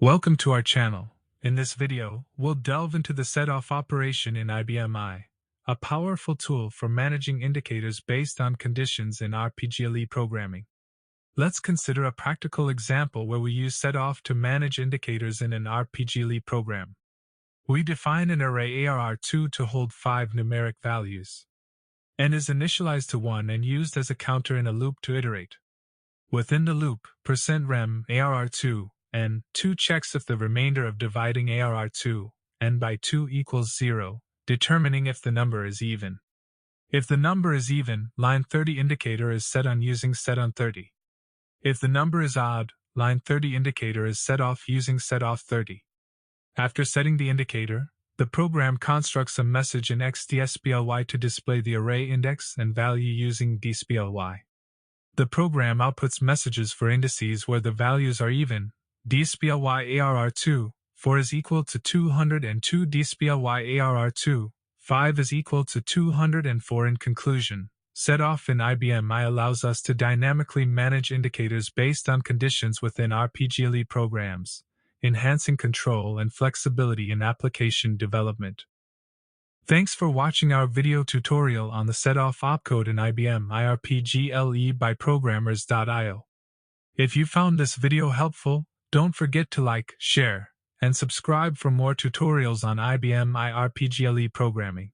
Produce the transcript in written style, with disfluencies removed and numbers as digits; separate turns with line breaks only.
Welcome to our channel. In this video, we'll delve into the SETOFF operation in IBM I, a powerful tool for managing indicators based on conditions in RPGLE programming. Let's consider a practical example where we use SETOFF to manage indicators in an RPGLE program. We define an array ARR2 to hold 5 numeric values. N is initialized to 1 and used as a counter in a loop to iterate. Within the loop, %rem ARR2 and 2 checks if the remainder of dividing ARR2 and by 2 equals 0, determining if the number is even. If the number is even, line 30 indicator is set on using setOn30. If the number is odd, line 30 indicator is set off using setOff30. After setting the indicator, the program constructs a message in xDSPLY to display the array index and value using dSPLY. The program outputs messages for indices where the values are even. dSPLY ARR2, 4 is equal to 202 dSPLY ARR2, 5 is equal to 204. In conclusion, SETOFF in IBM I allows us to dynamically manage indicators based on conditions within RPGLE programs, enhancing control and flexibility in application development. Thanks for watching our video tutorial on the SETOFF Opcode in IBM I RPGLE by Programmers.io. If you found this video helpful, don't forget to like, share, and subscribe for more tutorials on IBM I RPGLE programming.